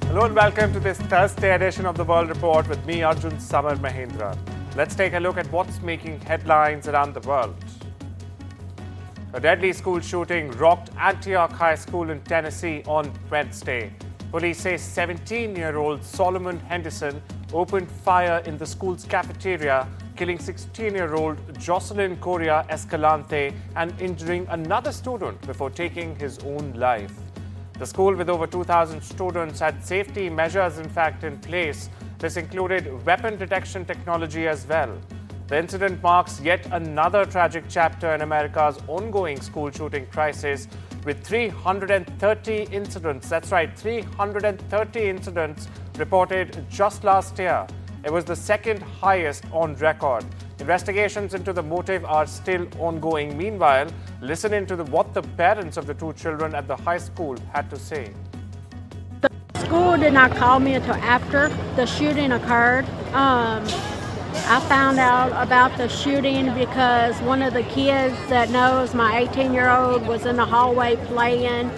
Hello and welcome to this Thursday edition of the World Report with me, Arjun Samar Mahindra. Let's take a look at what's making headlines around the world. A deadly school shooting rocked Antioch High School in Tennessee on Wednesday. Police say 17-year-old Solomon Henderson opened fire in the school's cafeteria, killing 16-year-old Jocelyn Correa Escalante and injuring another student before taking his own life. The school, with over 2,000 students, had safety measures in place. This included weapon detection technology as well. The incident marks yet another tragic chapter in America's ongoing school shooting crisis, with 330 incidents, that's right, 330 incidents reported just last year. It was the second highest on record. Investigations into the motive are still ongoing. Meanwhile, listen in to what the parents of the two children at the high school had to say. The school did not call me until after the shooting occurred. I found out about the shooting because one of the kids that knows my 18-year-old was in the hallway playing,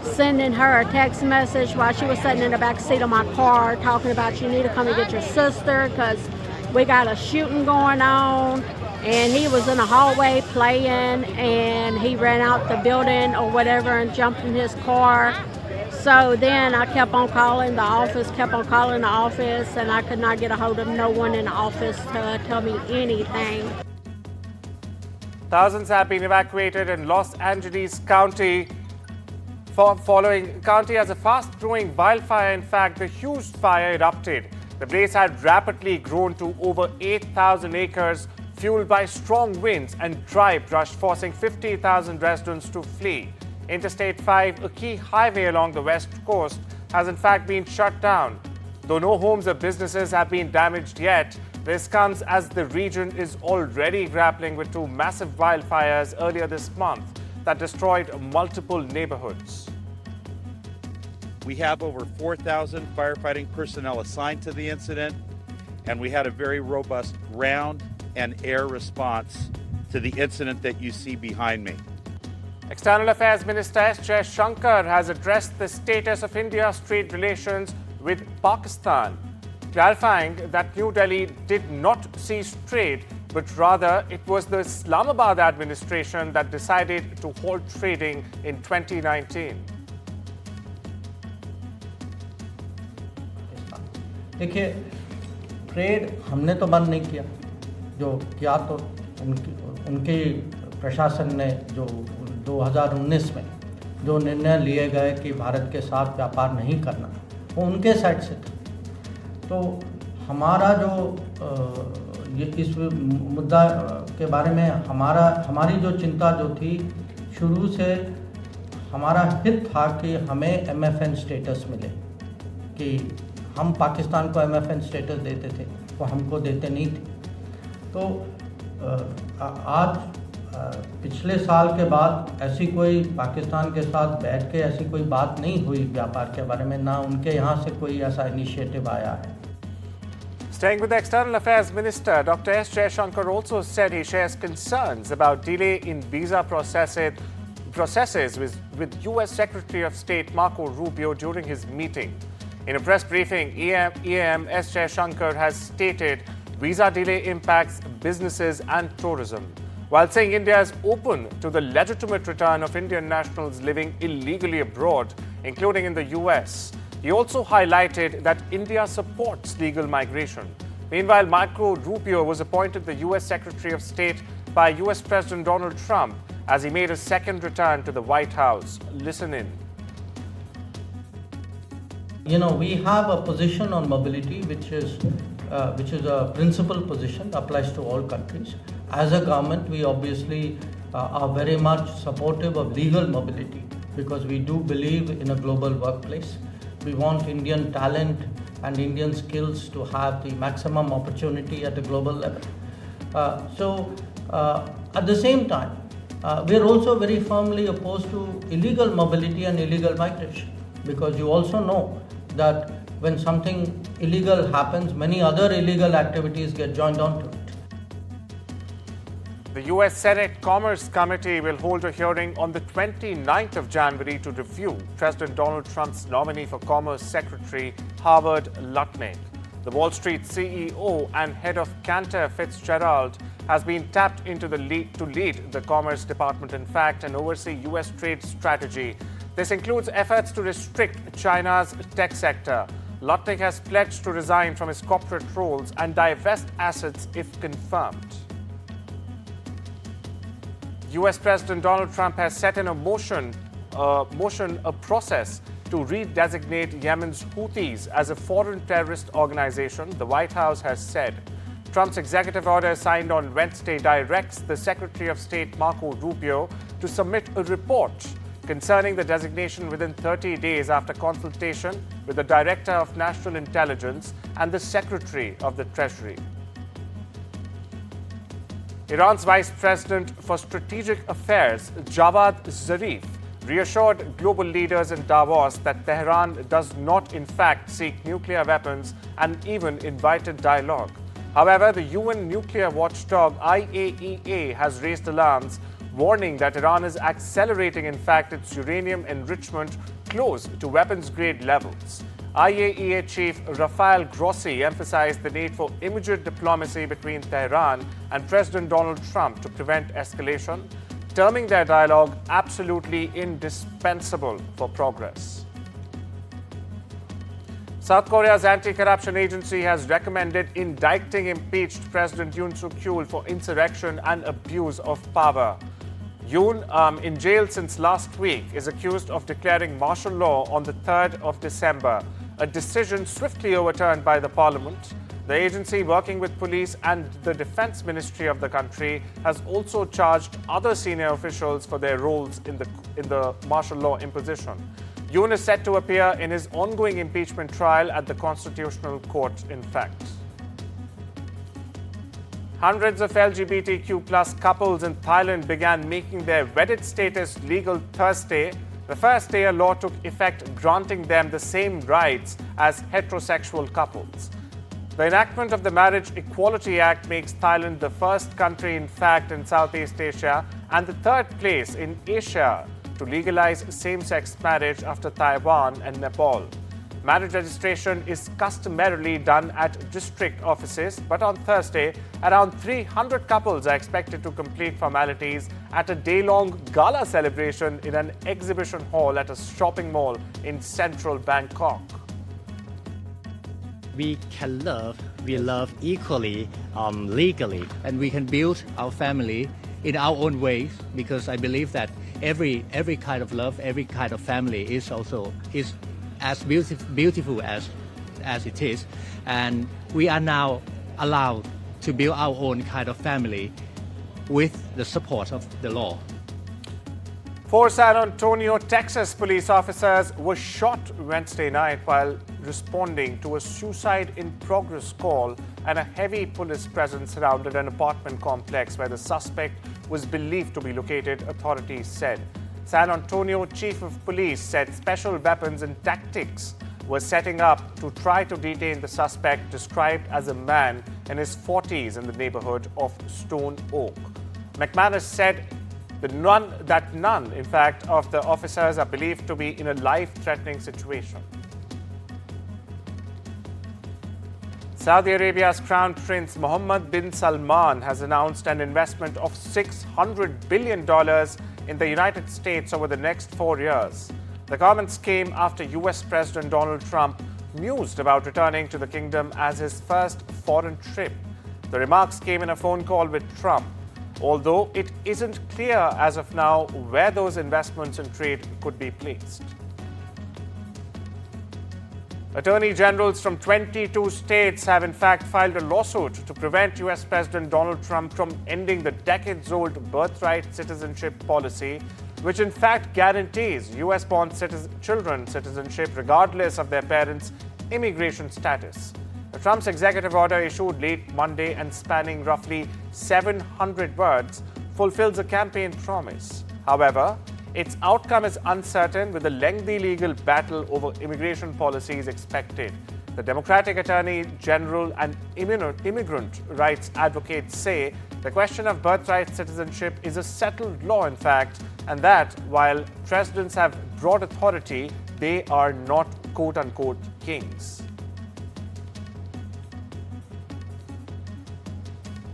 sending her a text message while she was sitting in the back seat of my car talking about, you need to come and get your sister because we got a shooting going on. And he was in the hallway playing and he ran out the building or whatever and jumped in his car. So then I kept on calling the office, and I could not get a hold of no one in the office to tell me anything. Thousands have been evacuated in Los Angeles County following county as a fast-growing wildfire. In fact, the huge fire erupted. The blaze had rapidly grown to over 8,000 acres, fueled by strong winds and dry brush, forcing 50,000 residents to flee. Interstate 5, a key highway along the west coast, has in fact been shut down. Though no homes or businesses have been damaged yet, this comes as the region is already grappling with two massive wildfires earlier this month that destroyed multiple neighborhoods. We have over 4,000 firefighting personnel assigned to the incident, and we had a very robust ground and air response to the incident that you see behind me. External Affairs Minister S. Shankar has addressed the status of India's trade relations with Pakistan, clarifying that New Delhi did not cease trade, but rather it was the Islamabad administration that decided to halt trading in 2019. देखिए, trade हमने तो बंद नहीं किया, जो किया तो उनके प्रशासन ने जो 2019 में जो निर्णय लिए गए कि भारत के साथ व्यापार नहीं करना, वो उनके साइड से था। तो हमारा जो इस मुद्दा के बारे में हमारी जो चिंता जो थी, शुरू से हमारा हित था कि हमें MFN स्टेटस मिले, कि हम पाकिस्तान को MFN स्टेटस देते थे, वो हमको देते नहीं थे। तो आज पिछले साल के बाद ऐसी कोई पाकिस्तान के साथ बैठ के ऐसी कोई बात नहीं हुई व्यापार के बारे में, ना उनके यहाँ से कोई ऐसा इनिशिएटिव आया है। Staying with the External Affairs Minister, Dr. S. Shankar also said he shares concerns about delay in visa processes with U.S. Secretary of State Marco Rubio during his meeting. In a press briefing, EAM S. Shankar has stated visa delay impacts businesses and tourism, while saying India is open to the legitimate return of Indian nationals living illegally abroad, including in the US. He also highlighted that India supports legal migration. Meanwhile, Marco Rubio was appointed the US Secretary of State by US President Donald Trump as he made a second return to the White House. Listen in. You know, we have a position on mobility which is a principal position, applies to all countries. As a government, we obviously are very much supportive of legal mobility because we do believe in a global workplace. We want Indian talent and Indian skills to have the maximum opportunity at a global level. At the same time, we are also very firmly opposed to illegal mobility and illegal migration, because you also know that when something illegal happens, many other illegal activities get joined onto it. The The U.S. Senate Commerce Committee will hold a hearing on the 29th of January to review President Donald Trump's nominee for Commerce Secretary, Howard Lutnick. The Wall Street CEO and head of Cantor Fitzgerald has been tapped into to lead the Commerce Department, in fact, and oversee U.S. trade strategy. This includes efforts to restrict China's tech sector. Lutnick has pledged to resign from his corporate roles and divest assets if confirmed. U.S. President Donald Trump has set in a motion a process to redesignate Yemen's Houthis as a foreign terrorist organization, the White House has said. Trump's executive order signed on Wednesday directs the Secretary of State Marco Rubio to submit a report concerning the designation within 30 days after consultation with the Director of National Intelligence and the Secretary of the Treasury. Iran's Vice President for Strategic Affairs, Javad Zarif, reassured global leaders in Davos that Tehran does not in fact seek nuclear weapons and even invited dialogue. However, the UN nuclear watchdog IAEA has raised alarms, warning that Iran is accelerating in fact its uranium enrichment close to weapons-grade levels. IAEA Chief Rafael Grossi emphasized the need for immediate diplomacy between Tehran and President Donald Trump to prevent escalation, terming their dialogue absolutely indispensable for progress. South Korea's anti-corruption agency has recommended indicting impeached President Yoon Suk-yeol for insurrection and abuse of power. Yoon, in jail since last week, is accused of declaring martial law on the 3rd of December, a decision swiftly overturned by the parliament. The agency, working with police and the defense ministry of the country, has also charged other senior officials for their roles in the martial law imposition. Yoon is set to appear in his ongoing impeachment trial at the Constitutional Court, in fact. Hundreds of LGBTQ+ couples in Thailand began making their wedded status legal Thursday, the first day a law took effect granting them the same rights as heterosexual couples. The enactment of the Marriage Equality Act makes Thailand the first country, in fact, in Southeast Asia and the third place in Asia to legalize same-sex marriage after Taiwan and Nepal. Marriage registration is customarily done at district offices, but on Thursday, around 300 couples are expected to complete formalities at a day-long gala celebration in an exhibition hall at a shopping mall in central Bangkok. We love equally, legally, and we can build our family in our own ways, because I believe that every kind of love, every kind of family is as beautiful as it is, and we are now allowed to build our own kind of family with the support of the law. 4 San Antonio, Texas police officers were shot Wednesday night while responding to a suicide-in-progress call, and a heavy police presence surrounded an apartment complex where the suspect was believed to be located, authorities said. San Antonio Chief of Police said special weapons and tactics were setting up to try to detain the suspect, described as a man in his 40s, in the neighborhood of Stone Oak. McManus said that none, in fact, of the officers are believed to be in a life-threatening situation. Saudi Arabia's Crown Prince Mohammed bin Salman has announced an investment of $600 billion in the United States over the next 4 years. The comments came after U.S. President Donald Trump mused about returning to the kingdom as his first foreign trip. The remarks came in a phone call with Trump, although it isn't clear as of now where those investments in trade could be placed. Attorney generals from 22 states have in fact filed a lawsuit to prevent U.S. President Donald Trump from ending the decades-old birthright citizenship policy, which in fact guarantees U.S.-born children citizenship regardless of their parents' immigration status. Trump's executive order, issued late Monday and spanning roughly 700 words, fulfills a campaign promise. However, its outcome is uncertain, with a lengthy legal battle over immigration policies expected. The Democratic Attorney General and immigrant rights advocates say The question of birthright citizenship is a settled law, in fact, and that while presidents have broad authority, they are not quote-unquote kings.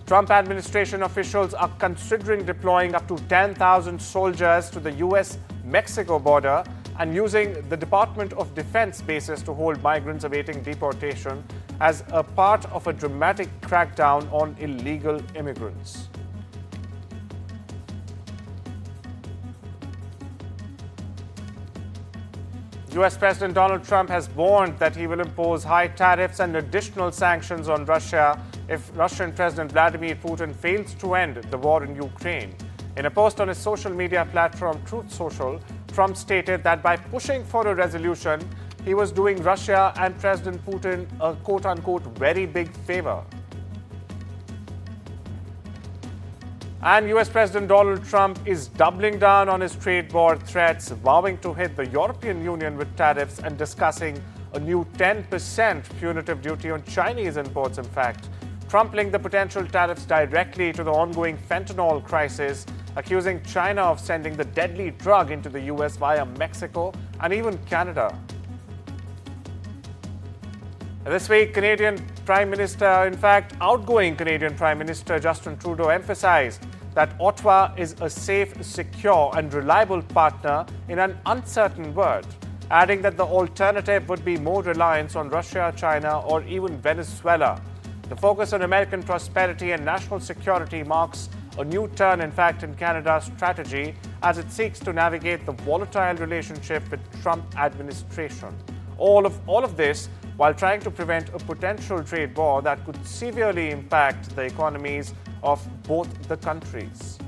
Trump administration officials are considering deploying up to 10,000 soldiers to the US-Mexico border and using the Department of Defense bases to hold migrants awaiting deportation as a part of a dramatic crackdown on illegal immigrants. US President Donald Trump has warned that he will impose high tariffs and additional sanctions on Russia if Russian President Vladimir Putin fails to end the war in Ukraine. In a post on his social media platform Truth Social, Trump stated that by pushing for a resolution, he was doing Russia and President Putin a quote-unquote very big favor. And US President Donald Trump is doubling down on his trade war threats, vowing to hit the European Union with tariffs and discussing a new 10% punitive duty on Chinese imports, in fact. Trump linked the potential tariffs directly to the ongoing fentanyl crisis, accusing China of sending the deadly drug into the US via Mexico and even Canada. This week, Canadian Prime Minister, in fact, outgoing Canadian Prime Minister Justin Trudeau emphasized that Ottawa is a safe, secure and reliable partner in an uncertain world, adding that the alternative would be more reliance on Russia, China or even Venezuela. The focus on American prosperity and national security marks a new turn, in fact, in Canada's strategy as it seeks to navigate the volatile relationship with Trump administration. All of this while trying to prevent a potential trade war that could severely impact the economies of both the countries.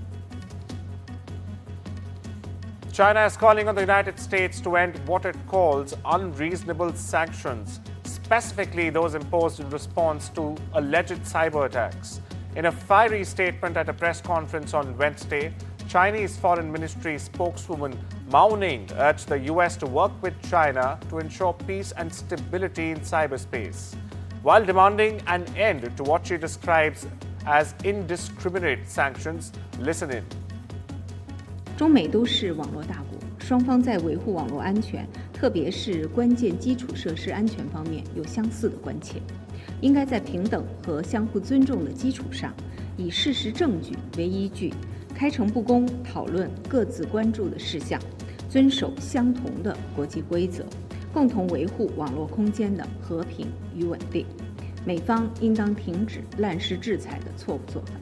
China is calling on the United States to end what it calls unreasonable sanctions, specifically those imposed in response to alleged cyber attacks. In a fiery statement at a press conference on Wednesday, Chinese Foreign Ministry spokeswoman Mao Ning urged the US to work with China to ensure peace and stability in cyberspace, while demanding an end to what she describes as indiscriminate sanctions. Listen in. 中美都是网络大国，双方在维护网络安全，特别是关键基础设施安全方面有相似的关切，应该在平等和相互尊重的基础上，以事实证据为依据，开诚布公讨论各自关注的事项，遵守相同的国际规则，共同维护网络空间的和平与稳定。美方应当停止滥施制裁的错误做法。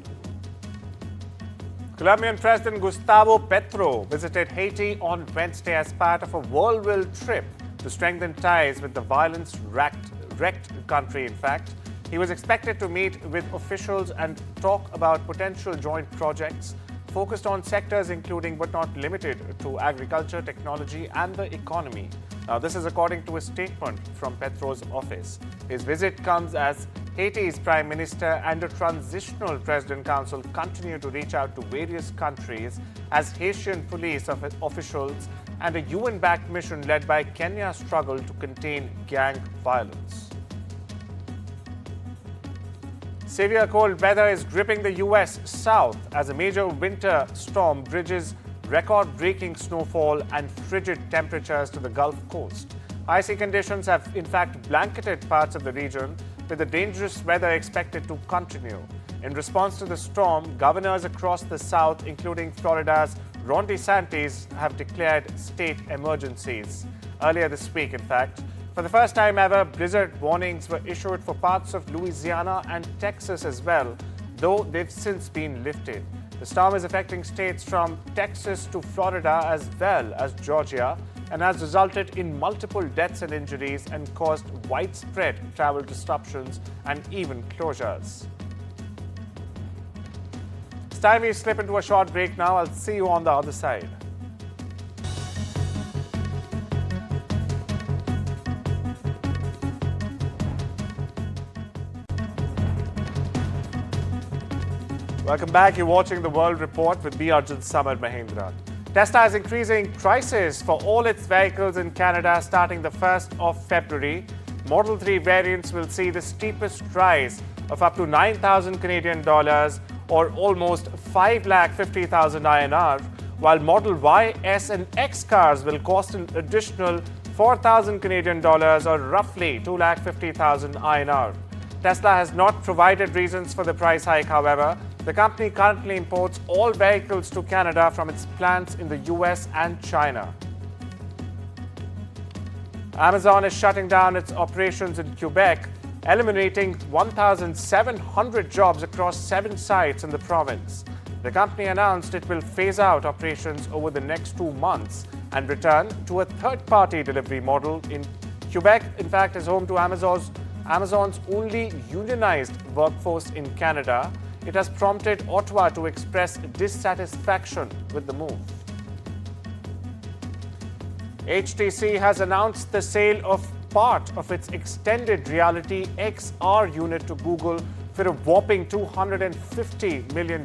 Colombian President Gustavo Petro visited Haiti on Wednesday as part of a whirlwind trip to strengthen ties with the violence-wrecked country, in fact. He was expected to meet with officials and talk about potential joint projects focused on sectors including but not limited to agriculture, technology and the economy. Now, this is according to a statement from Petro's office. His visit comes as Haiti's Prime Minister and a transitional President Council continue to reach out to various countries as Haitian police officials and a UN-backed mission led by Kenya struggle to contain gang violence. Severe cold weather is gripping the US south as a major winter storm bridges record-breaking snowfall and frigid temperatures to the Gulf Coast. Icy conditions have in fact blanketed parts of the region, with the dangerous weather expected to continue. In response to the storm, governors across the South, including Florida's Ron DeSantis, have declared state emergencies. Earlier this week, in fact, for the first time ever, blizzard warnings were issued for parts of Louisiana and Texas as well, though they've since been lifted. The storm is affecting states from Texas to Florida as well as Georgia, and has resulted in multiple deaths and injuries and caused widespread travel disruptions and even closures. It's time we slip into a short break now. I'll see you on the other side. Welcome back. You're watching The World Report with me, Arjun Samar Mahendran. Tesla is increasing prices for all its vehicles in Canada starting the 1st of February. Model 3 variants will see the steepest rise of up to $9,000 Canadian dollars, or almost 5,50,000 INR, while Model Y, S and X cars will cost an additional 4,000 Canadian dollars or roughly 2,50,000 INR. Tesla has not provided reasons for the price hike, however. The company currently imports all vehicles to Canada from its plants in the US and China. Amazon is shutting down its operations in Quebec, eliminating 1,700 jobs across 7 sites in the province. The company announced it will phase out operations over the next 2 months and return to a third-party delivery model. In Quebec, in fact, is home to Amazon's only unionized workforce in Canada. It has prompted Ottawa to express dissatisfaction with the move. HTC has announced the sale of part of its extended reality XR unit to Google for a whopping $250 million.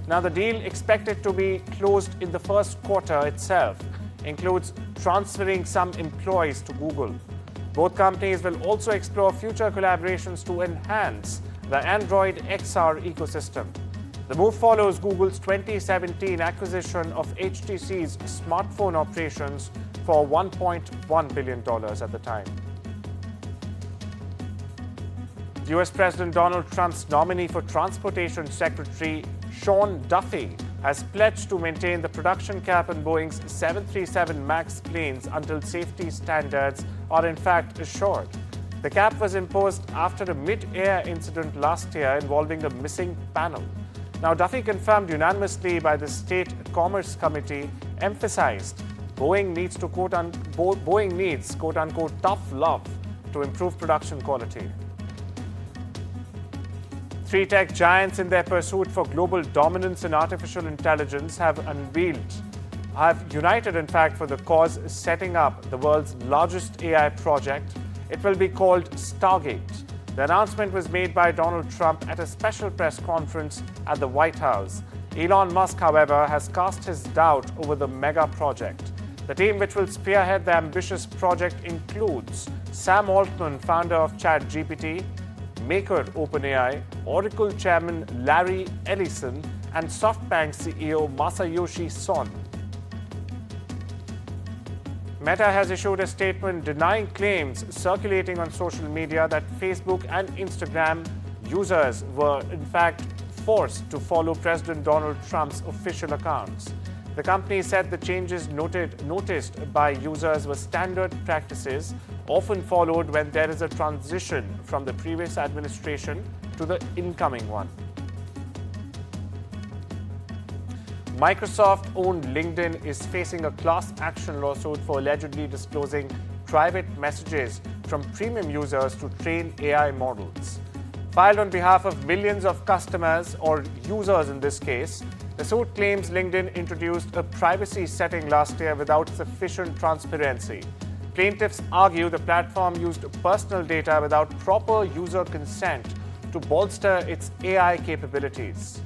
Now, the deal, expected to be closed in the first quarter itself, includes transferring some employees to Google. Both companies will also explore future collaborations to enhance the Android XR ecosystem. The move follows Google's 2017 acquisition of HTC's smartphone operations for $1.1 billion at the time. US President Donald Trump's nominee for Transportation Secretary, Sean Duffy, has pledged to maintain the production cap on Boeing's 737 MAX planes until safety standards are in fact assured. The cap was imposed after a mid-air incident last year involving a missing panel. Now, Duffy, confirmed unanimously by the State Commerce Committee, emphasized Boeing needs quote-unquote tough love to improve production quality. 3 tech giants, in their pursuit for global dominance in artificial intelligence, have united, in fact, for the cause, setting up the world's largest AI project. It will be called Stargate. The announcement was made by Donald Trump at a special press conference at the White House. Elon Musk, however, has cast his doubt over the mega project. The team which will spearhead the ambitious project includes Sam Altman, founder of ChatGPT, maker OpenAI, Oracle chairman Larry Ellison, and SoftBank CEO Masayoshi Son. Meta has issued a statement denying claims circulating on social media that Facebook and Instagram users were in fact forced to follow President Donald Trump's official accounts. The company said the changes noticed by users were standard practices often followed when there is a transition from the previous administration to the incoming one. Microsoft-owned LinkedIn is facing a class action lawsuit for allegedly disclosing private messages from premium users to train AI models. Filed on behalf of millions of customers, or users in this case, the suit claims LinkedIn introduced a privacy setting last year without sufficient transparency. Plaintiffs argue the platform used personal data without proper user consent to bolster its AI capabilities.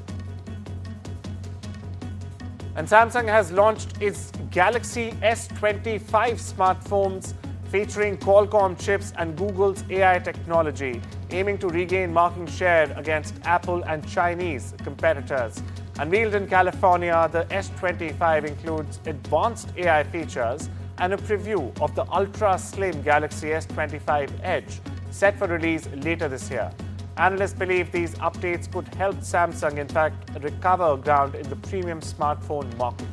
And Samsung has launched its Galaxy S25 smartphones featuring Qualcomm chips and Google's AI technology, aiming to regain market share against Apple and Chinese competitors. Unveiled in California, the S25 includes advanced AI features and a preview of the ultra-slim Galaxy S25 Edge, set for release later this year. Analysts believe these updates could help Samsung, in fact, recover ground in the premium smartphone market.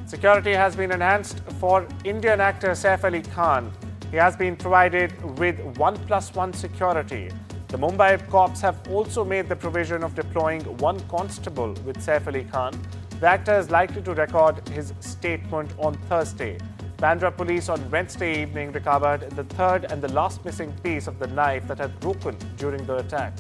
Security has been enhanced for Indian actor Saif Ali Khan. He has been provided with 1+1 security. The Mumbai cops have also made the provision of deploying 1 constable with Saif Ali Khan. The actor is likely to record his statement on Thursday. Bandra police on Wednesday evening recovered the third and the last missing piece of the knife that had broken during the attack.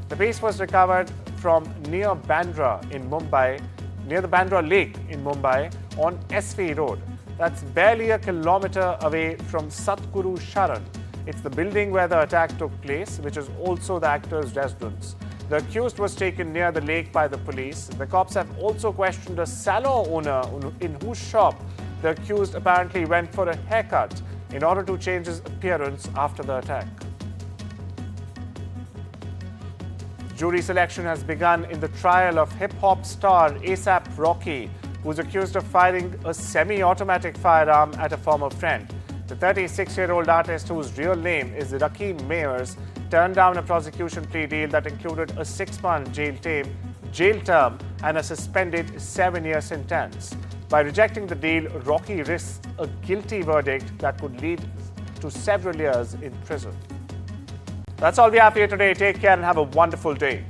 The piece was recovered from near Bandra in Mumbai, near the Bandra Lake in Mumbai on SV Road. That's barely a kilometer away from Satguru Sharan. It's the building where the attack took place, which is also the actor's residence. The accused was taken near the lake by the police. The cops have also questioned a salon owner in whose shop the accused apparently went for a haircut in order to change his appearance after the attack. Jury selection has begun in the trial of hip-hop star A$AP Rocky, who's accused of firing a semi-automatic firearm at a former friend. The 36-year-old artist, whose real name is Rakim Mayers, turned down a prosecution plea deal that included a 6-month jail term and a suspended 7-year sentence. By rejecting the deal, Rocky risked a guilty verdict that could lead to several years in prison. That's all we have for you today. Take care and have a wonderful day.